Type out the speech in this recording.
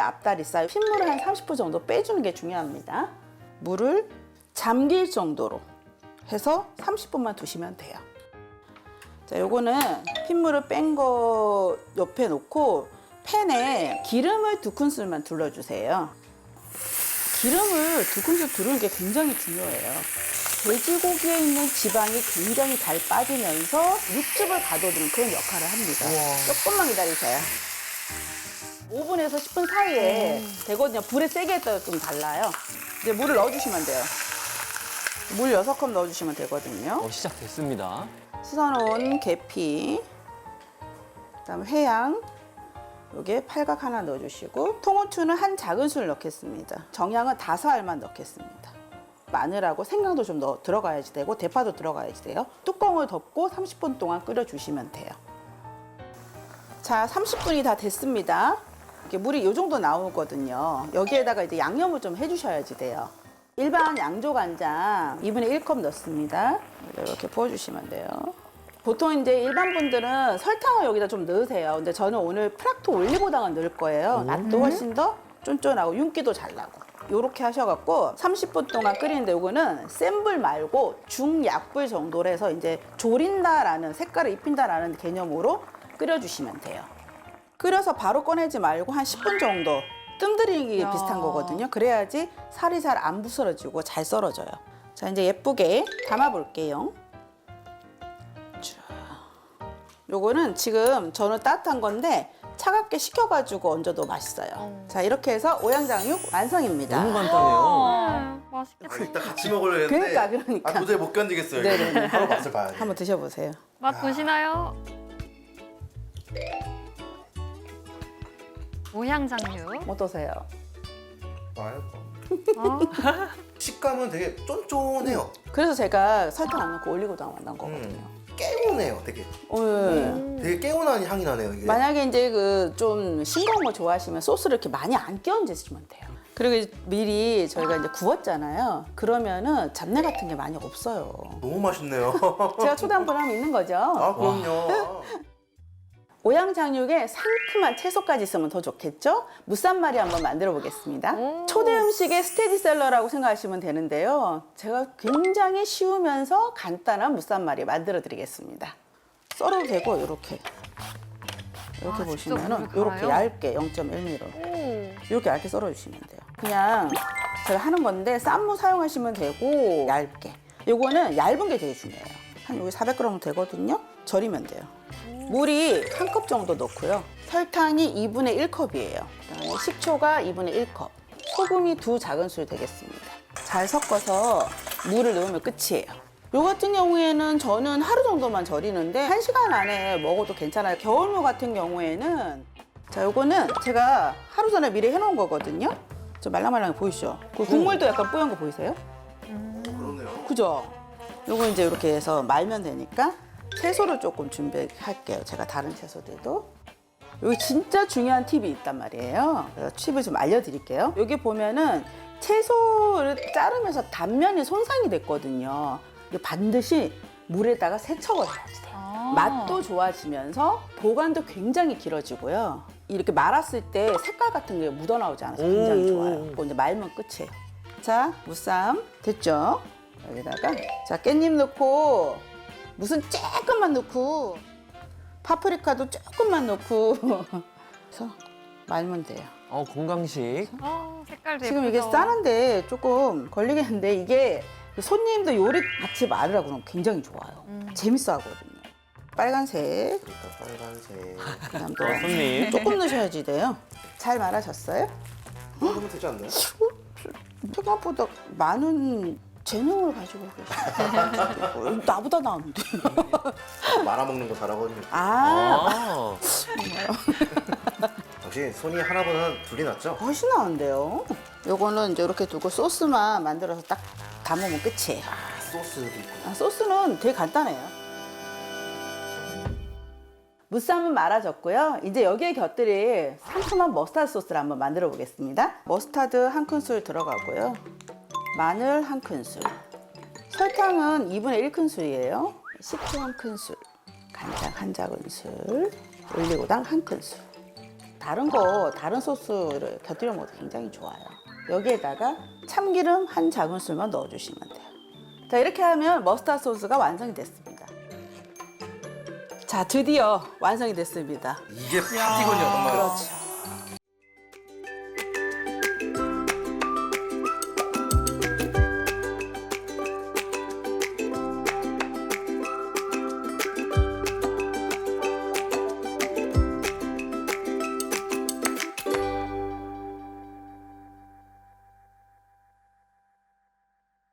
앞다리살, 핏물을 한 30% 정도 빼주는 게 중요합니다. 물을 잠길 정도로 해서 30분만 두시면 돼요. 자, 요거는 핏물을 뺀 거 옆에 놓고 팬에 기름을 2큰술만 둘러주세요. 기름을 2큰술 두르는 게 굉장히 중요해요. 돼지고기에 있는 지방이 굉장히 잘 빠지면서 육즙을 가둬두는 그런 역할을 합니다. 조금만 기다리세요. 5분에서 10분 사이에 되거든요. 불에 세게 했다가 좀 달라요. 이제 물을 넣어주시면 돼요. 물 6컵 넣어주시면 되거든요. 시작됐습니다. 씻어놓은 계피, 그다음에 회양, 여기에 팔각 하나 넣어주시고 통후추는 한 작은술 넣겠습니다. 정향은 5알만 넣겠습니다. 마늘하고 생강도 좀 들어가야지 되고 대파도 들어가야지 돼요. 뚜껑을 덮고 30분 동안 끓여주시면 돼요. 자, 30분이 다 됐습니다. 이렇게 물이 이 정도 나오거든요. 여기에다가 이제 양념을 좀 해주셔야지 돼요. 일반 양조간장 2분의 1컵 넣습니다. 이렇게 부어주시면 돼요. 보통 이제 일반 분들은 설탕을 여기다 좀 넣으세요. 근데 저는 오늘 프락토 올리고당을 넣을 거예요. 맛도 훨씬 더 쫀쫀하고 윤기도 잘 나고. 요렇게 하셔갖고 30분 동안 끓이는데 요거는 센 불 말고 중약불 정도로 해서 이제 조린다라는 색깔을 입힌다라는 개념으로 끓여주시면 돼요. 끓여서 바로 꺼내지 말고 한 10분 정도 뜸들이기 비슷한 거거든요. 그래야지 살이 잘 안 부스러지고 잘 썰어져요. 자, 이제 예쁘게 담아 볼게요. 요거는 지금 저는 따뜻한 건데 차갑게 식혀가지고 얹어도 맛있어요. 자, 이렇게 해서 오양장육 완성입니다. 너무 간단해요. 아, 이따 같이 먹으려 했는데 그러니까. 아, 도저히 못 견디겠어요. 네네네. 바로 맛을 봐야 돼. 한번 드셔보세요. 맛 보시나요? 오향장육. 어떠세요? 맛있어. 어, 식감은 되게 쫀쫀해요. 그래서 제가 설탕 안 넣고 올리고당 넣은 거거든요. 개운해요, 되게. 네. 되게 개운한 향이 나네요, 이게. 만약에 이제 그 좀 싱거운 거 좋아하시면 소스를 이렇게 많이 안 끼얹으시면 돼요. 그리고 미리 저희가 이제 구웠잖아요. 그러면은 잡내 같은 게 많이 없어요. 너무 맛있네요. 제가 초대한 보람이 있는 거죠. 아, 그럼요. 오양장육에 상큼한 채소까지 있으면 더 좋겠죠? 무쌈말이 한번 만들어 보겠습니다. 초대 음식의 스테디셀러라고 생각하시면 되는데요. 제가 굉장히 쉬우면서 간단한 무쌈말이 만들어 드리겠습니다. 썰어도 되고 이렇게 직접 보시면은 물을 이렇게 갈아요? 얇게 0.1mm 오. 이렇게 얇게 썰어 주시면 돼요. 그냥 제가 하는 건데 쌈무 사용하시면 되고 얇게. 요거는 얇은 게 되게 중요해요. 한 여기 400g 되거든요. 절이면 돼요. 물이 한 컵 정도 넣고요. 설탕이 2분의 1컵이에요. 그다음에 식초가 2분의 1컵. 소금이 2 작은술 되겠습니다. 잘 섞어서 물을 넣으면 끝이에요. 요 같은 경우에는 저는 하루 정도만 절이는데 1시간 안에 먹어도 괜찮아요. 겨울무 같은 경우에는 자, 요거는 제가 하루 전에 미리 해놓은 거거든요. 저 말랑말랑해 보이시죠? 그 국물도 약간 뽀얀 거 보이세요? 그렇네요. 그죠? 요거 이제 이렇게 해서 말면 되니까 채소를 조금 준비할게요. 제가 다른 채소들도. 여기 진짜 중요한 팁이 있단 말이에요. 그래서 팁을 좀 알려드릴게요. 여기 보면은 채소를 자르면서 단면이 손상이 됐거든요. 이게 반드시 물에다가 세척을 해야지 돼요. 맛도 좋아지면서 보관도 굉장히 길어지고요. 이렇게 말았을 때 색깔 같은 게 묻어나오지 않아서 굉장히 좋아요. 그거 이제 말면 끝이에요. 자, 무쌈 됐죠? 여기다가 자, 깻잎 넣고 무슨 조금만 넣고 파프리카도 조금만 넣고 그래서 말면 돼요. 건강식. 색깔도 지금 예쁘죠? 이게 싸는데 조금 걸리겠는데 이게 손님도 요리 같이 말으라고 그러면 굉장히 좋아요. 재밌어 하거든요. 빨간색, 그러니까 빨간색. 그다음 또 손님. 조금 넣으셔야지 돼요. 잘 말하셨어요? 먹으면 되지 않나요? 생각보다 많은 재능을 가지고 계시고 나보다 나은데. 말아먹는 거 잘하거든요. 아, 역시 손이 하나보다 둘이 낫죠? 훨씬 나은데요. 요거는 이제 이렇게 두고 소스만 만들어서 딱 담으면 끝이에요. 소스도 있고. 소스는 되게 간단해요. 무쌈은 말아졌고요. 이제 여기에 곁들일 상큼한 머스타드 소스를 한번 만들어 보겠습니다. 머스타드 한 큰술 들어가고요. 마늘 한 큰술. 설탕은 2분의 1큰술이에요. 식초 한 큰술. 간장 한 작은술. 올리고당 한 큰술. 다른 소스를 곁들여 먹어도 굉장히 좋아요. 여기에다가 참기름 한 작은술만 넣어주시면 돼요. 자, 이렇게 하면 머스타드 소스가 완성이 됐습니다. 자, 드디어 완성이 됐습니다. 이게 파티군요, 정말. 그렇죠.